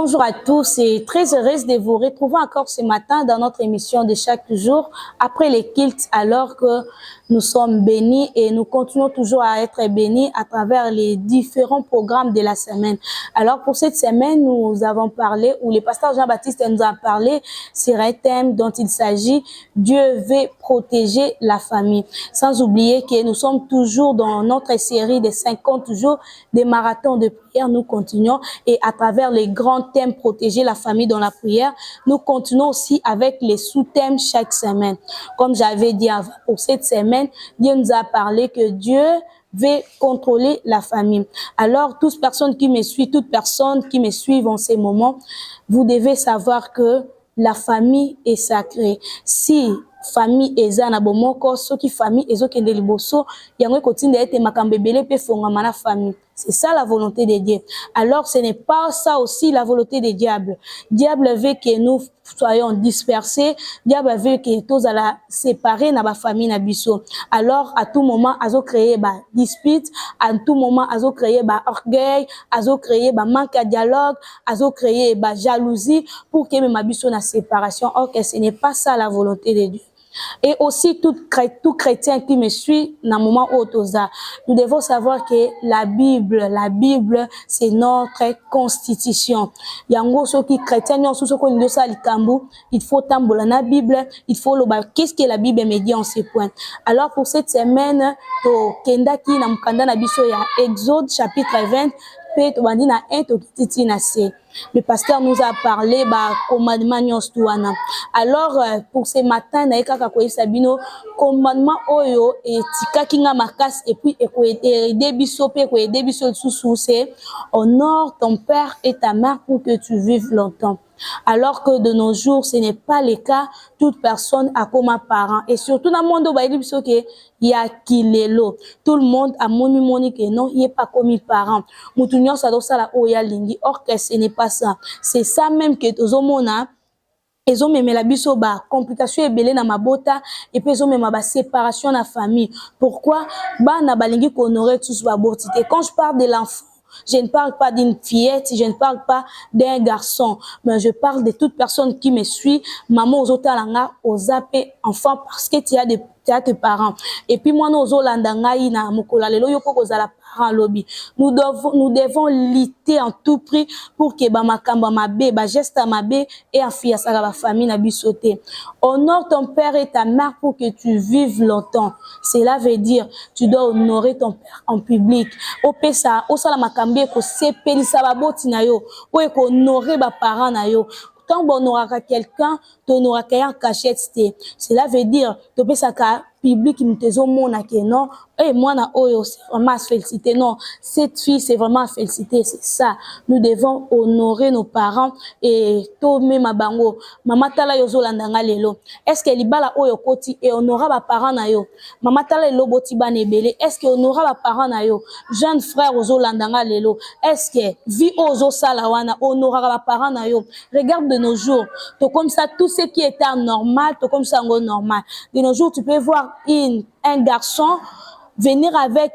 Bonjour à tous et très heureuse de vous retrouver encore ce matin dans notre émission de chaque jour après les kilts, alors que nous sommes bénis et nous continuons toujours à être bénis à travers les différents programmes de la semaine. Alors pour cette semaine, nous avons parlé, ou le pasteur Jean-Baptiste nous a parlé sur un thème dont il s'agit: Dieu veut protéger la famille. Sans oublier que nous sommes toujours dans notre série de 50 jours des marathons de prière. Nous continuons et à travers les grands thèmes protéger la famille dans la prière, nous continuons aussi avec les sous-thèmes chaque semaine. Comme j'avais dit avant, pour cette semaine, Dieu nous a parlé que Dieu veut contrôler la famille. Alors, toutes personnes qui me suivent en ces moments, vous devez savoir que la famille est sacrée. Si famille eza na bomoko, soki famille ezokende liboso, yango ekotinda ete makambo ebele pe fongama na famille. C'est ça la volonté de Dieu. Alors, ce n'est pas ça aussi la volonté des diables. Diable veut que nous soyons dispersés. Diable veut que tous alla séparer na ba famille na biso. Alors, à tout moment, azo créer ba dispute, à tout moment, azo créer ba orgueil, azo créer ba manque de dialogue, azo créer ba jalousie pour que même biso na séparation. Or, que ce n'est pas ça la volonté de Dieu. Et aussi tout chrétien qui me suit dans le moment où nous devons savoir que la Bible, c'est notre constitution. Yango soki chrétien non sous soko ndosa likambu, il faut tambola na Bible, il faut le qu'est-ce que la Bible me dit en ces points. Alors pour cette semaine, to kenda ki na mukanda na biso ya Exode chapitre 20. Le pasteur nous a parlé commandement nyonstuana. Alors pour ce matin na ekaka ko sabino commandement oyo et tikaki nga makas et puis debiso pe ko debiso sous c'est honore ton père et ta mère pour que tu vives longtemps. Alors que de nos jours, ce n'est pas le cas. Toute personne a comme un parent. Et surtout dans le monde où il y a qui l'eau. Tout le monde a moni que non, il n'y a pas comme un parent. Moutounion ça doit ça la oya lingi. Or que ce n'est pas ça. C'est ça même que tous homona. Ils ont même la biso ba complication ebele na mabota et puis ils ont même ba séparation na famille. Pourquoi? Ba na balingi honorer tous ba bortité. Quand je parle de l'enfant, je ne parle pas d'une fillette, je ne parle pas d'un garçon, mais je parle de toute personne qui me suit. Maman aux otalanga, aux appels enfants parce que tu as tes parents. Et puis moi nous olandanga na mokola lelo yoko kozala parent lobby. Nous devons lutter en tout prix pour que ba makamba mabe, ba geste mabe et afia ça la famille na bisoté. Honore ton père et ta mère pour que tu vives longtemps. Cela veut dire tu dois honorer ton père en public. Opesa osala makambe ko sepelisa ba boti na yo, po ko honorer ba parents na yo. Quand on aura quelqu'un, on aura quelqu'un cachette. Cela veut dire, tu peux ça public qui me te zomona que non, et moi na oyo c'est vraiment féliciter. Non, cette fille c'est vraiment féliciter, c'est ça. Nous devons honorer nos parents et tout même bango. Mama tala yozo landanga lelo. Est-ce que libala oyo koti et honora ba parents na yo? Mama tala lelo boti banebele. Est-ce que honora ba parents na yo? Jeune frère ozo landanga lelo. Est-ce que vie ozo salawana honora ba parents na yo? Regarde de nos jours, tout comme ça tout ce qui était normal, tout comme ça normal. De nos jours, tu peux voir un garçon venir avec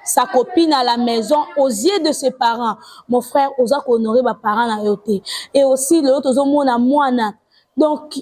sa copine à la maison aux yeux de ses parents. Mon frère, osa honorer mes parents na yote. Et aussi l'autre mona moana. Donc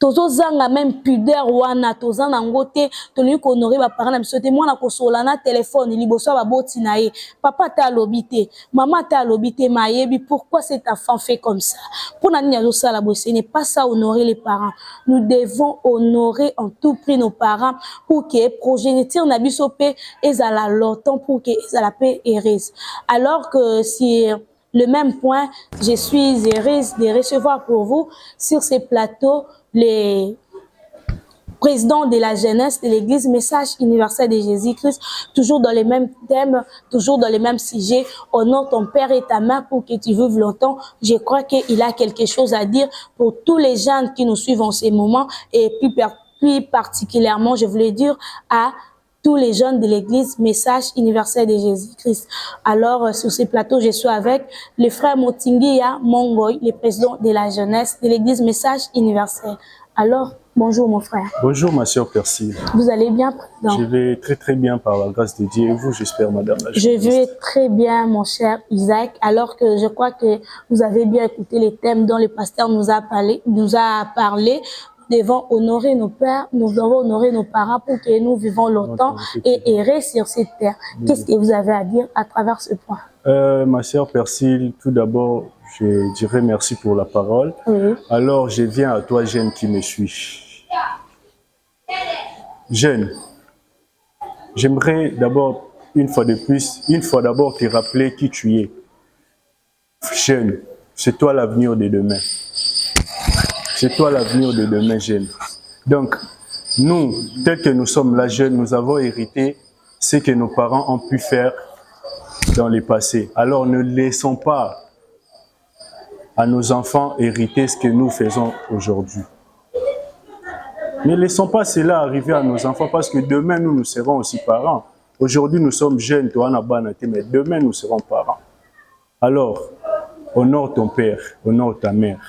tozo zanga même pudeur wana toza na ngote toli ko honorer ba parents na biso te mwana ko sola na téléphone liboso ba boti na ye papa ta lobité maman ta lobité mayebi pourquoi cet enfant fait comme ça pour nani yazo sala bo ce n'est pas ça honorer les parents. Nous devons honorer en tout prix nos parents pour que progéniture na biso pe ezala longtemps pour que ezala pe heureuse. Alors que si le même point, je suis heureuse de recevoir pour vous sur ces plateaux les présidents de la jeunesse de l'église Message universel de Jésus-Christ, toujours dans les mêmes thèmes, toujours dans les mêmes sujets. Honore ton père et ta mère pour que tu vives longtemps. Je crois qu'il a quelque chose à dire pour tous les jeunes qui nous suivent en ces moments et plus particulièrement, je voulais dire à tous les jeunes de l'église Message universel de Jésus-Christ. Alors, sur ces plateaux, je suis avec le frère Motingia Mongoy, le président de la jeunesse de l'église Message universel. Alors, Bonjour mon frère. Bonjour ma sœur Persil. Vous allez bien, président? Je vais très très bien par la grâce de Dieu. Et vous, j'espère, madame la Je journaliste? vais très bien, mon cher Isaac, alors que je crois que vous avez bien écouté les thèmes dont le pasteur nous a parlé. Nous devons honorer nos pères, nous devons honorer nos parents pour que nous vivons longtemps et errer sur cette terre. Qu'est-ce que vous avez à dire à travers ce point? Ma sœur Persil, tout d'abord, je dirais merci pour la parole. Oui. Alors, je viens à toi, jeune qui me suis. Jeune, j'aimerais d'abord, une fois d'abord te rappeler qui tu es. Jeune, c'est toi l'avenir de demain. C'est toi l'avenir de demain, jeune. Donc, nous, tel que nous sommes là jeunes, nous avons hérité ce que nos parents ont pu faire dans le passé. Alors, ne laissons pas à nos enfants hériter ce que nous faisons aujourd'hui. Ne laissons pas cela arriver à nos enfants parce que demain, nous serons aussi parents. Aujourd'hui, nous sommes jeunes, toi, mais demain, nous serons parents. Alors, honore ton père, honore ta mère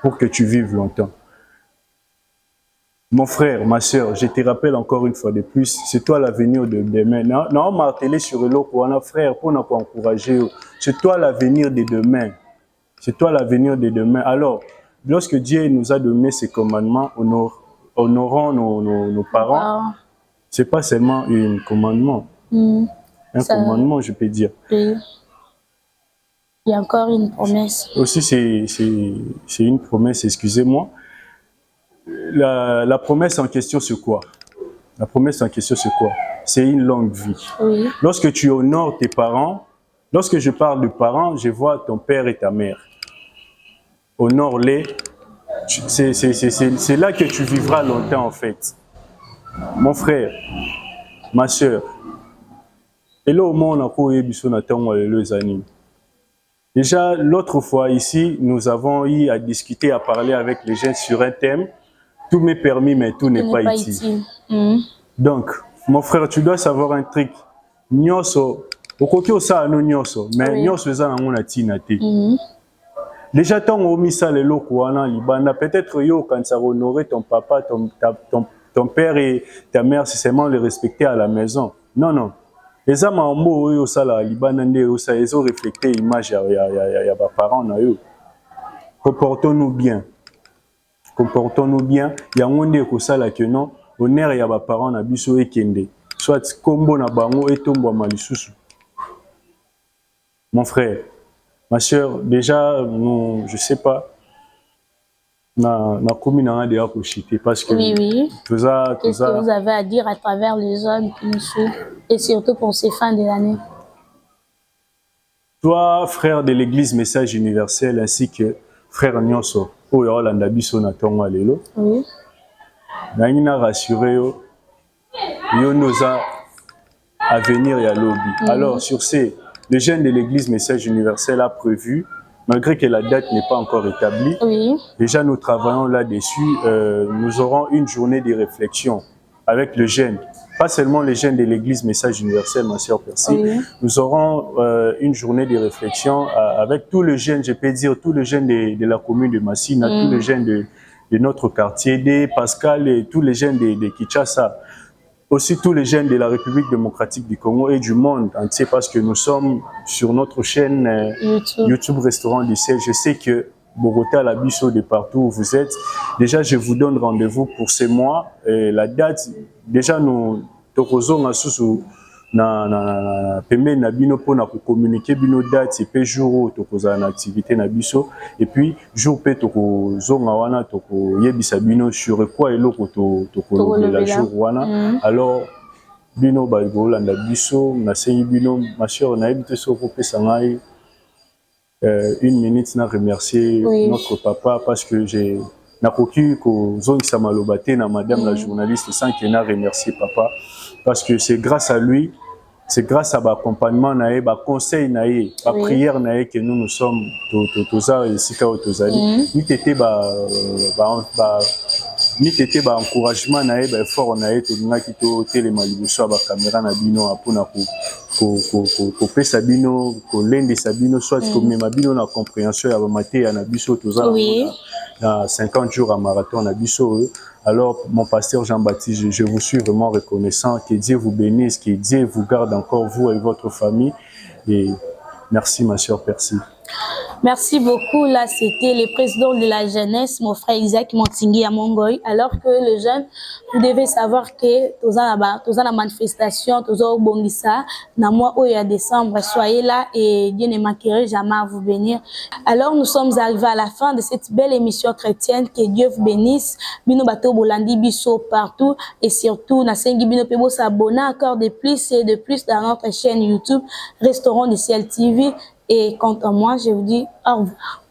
pour que tu vives longtemps. Mon frère, ma soeur, je te rappelle encore une fois de plus, c'est toi l'avenir de demain. Non, martelé sur le lot, frère, pour nous encourager. C'est toi l'avenir de demain. C'est toi l'avenir de demain. Alors, lorsque Dieu nous a donné ses commandements, honorons nos parents. C'est pas seulement un commandement. Commandement, je peux dire. Oui. Il y a encore une promesse. Aussi, c'est une promesse, excusez-moi. La promesse en question, c'est quoi? La promesse en question, c'est quoi? C'est une longue vie. Oui. Lorsque tu honores tes parents, lorsque je parle de parents, je vois ton père et ta mère. Honore-les. C'est là que tu vivras longtemps, en fait. Mon frère, ma soeur, et là, au moins, on a déjà, l'autre fois, ici, nous avons eu à discuter, à parler avec les jeunes sur un thème. Tout m'est permis, mais tout n'est pas utile. Donc, mon frère, tu dois savoir un truc. Nyoso, okokyo sa no nyoso, mais nyoso eza nango na tina te. Déjà, tant on mis ça les locaux en Liban, peut-être yo quand ça honorer ton papa, ton père et ta mère, c'est seulement les respecter à la maison. Non, non. Les hommes en mots yo ça la Liban ça ils ont reflété l'image ya ba parents na yo. Comportons-nous bien. Comportons-nous bien. Il y a un monde qui sala que non, honneur ya ba parents na biso ekende. Soit kombo na bango etombo malisusu. Mon frère, ma soeur, déjà, nous, je sais pas, na commune a déjà prochité parce que oui. Qu'est-ce que vous avez à dire à travers les jeunes qui nous suivent et surtout pour ces fins de l'année? Toi, frère de l'Église Message Universel, ainsi que frère Nyonso, oyo olanda biso na tongo lelo. Oui. Nangi na rassurer yo noza avenir ya lobby. Alors sur ces, le jeune de l'Église Message Universel a prévu, malgré que la date n'est pas encore établie, déjà nous travaillons là-dessus. Nous aurons une journée de réflexion avec le jeune, pas seulement les jeunes de l'Église Message Universel, ma sœur Persil. Nous aurons une journée de réflexion avec tous les jeunes, je peux dire tous les jeunes de la commune de Massina, tous les jeunes de notre quartier, de Pascal et tous les jeunes de Kinshasa. Aussi tous les jeunes de la République démocratique du Congo et du monde entier parce que nous sommes sur notre chaîne YouTube Restaurant du Ciel. Je sais que Bogota, la Bisso, de partout où vous êtes, déjà je vous donne rendez-vous pour ce mois. Et la date, déjà nous tokozonga susu na pembe na bino pour communiquer bino date et puis jour tokoza na activité na biso et puis jour pe tokozonga wana toko yebisa bino sur quoi eloko la jour wana. Alors bino ba bolanda biso na sengi bino ma chère na ebite so ko pesa ngai une minute na remercier notre papa parce que j'ai nakoki ko zongisa maloba te na madame la journaliste sans qu'elle n'a remercié papa parce que c'est grâce à lui, c'est grâce à l'accompagnement naé, ba conseil naé, ba prière naé que nous sommes toza ici ka tozali. Ni tété ba encouragement naé, ba effort naé to nga ki to telema liboso ba caméra na bino apona ko pesa bino ko lende sa bino soit ko mema bino na compréhension ya ba maté ya na biso toza 50 jours à marathon à Bissau. Alors, mon pasteur Jean-Baptiste, je vous suis vraiment reconnaissant. Que Dieu vous bénisse, que Dieu vous garde encore, vous et votre famille. Et merci, ma sœur Percy. Merci beaucoup. Là, c'était le président de la jeunesse, mon frère Isaac Montingui à Mongoy. Alors que les jeunes, vous devez savoir que tous la manifestation, tous au Bongissa, na mois où il y a décembre, soyez là et Dieu ne manquerait jamais à vous bénir. Alors, nous sommes arrivés à la fin de cette belle émission chrétienne. Que Dieu vous bénisse. Bino bateau bolandi biso partout et surtout, na sengi bino pebo s'abonner encore de plus et de plus dans notre chaîne YouTube, Restaurant du Ciel TV. Et quant à moi, je vous dis au revoir.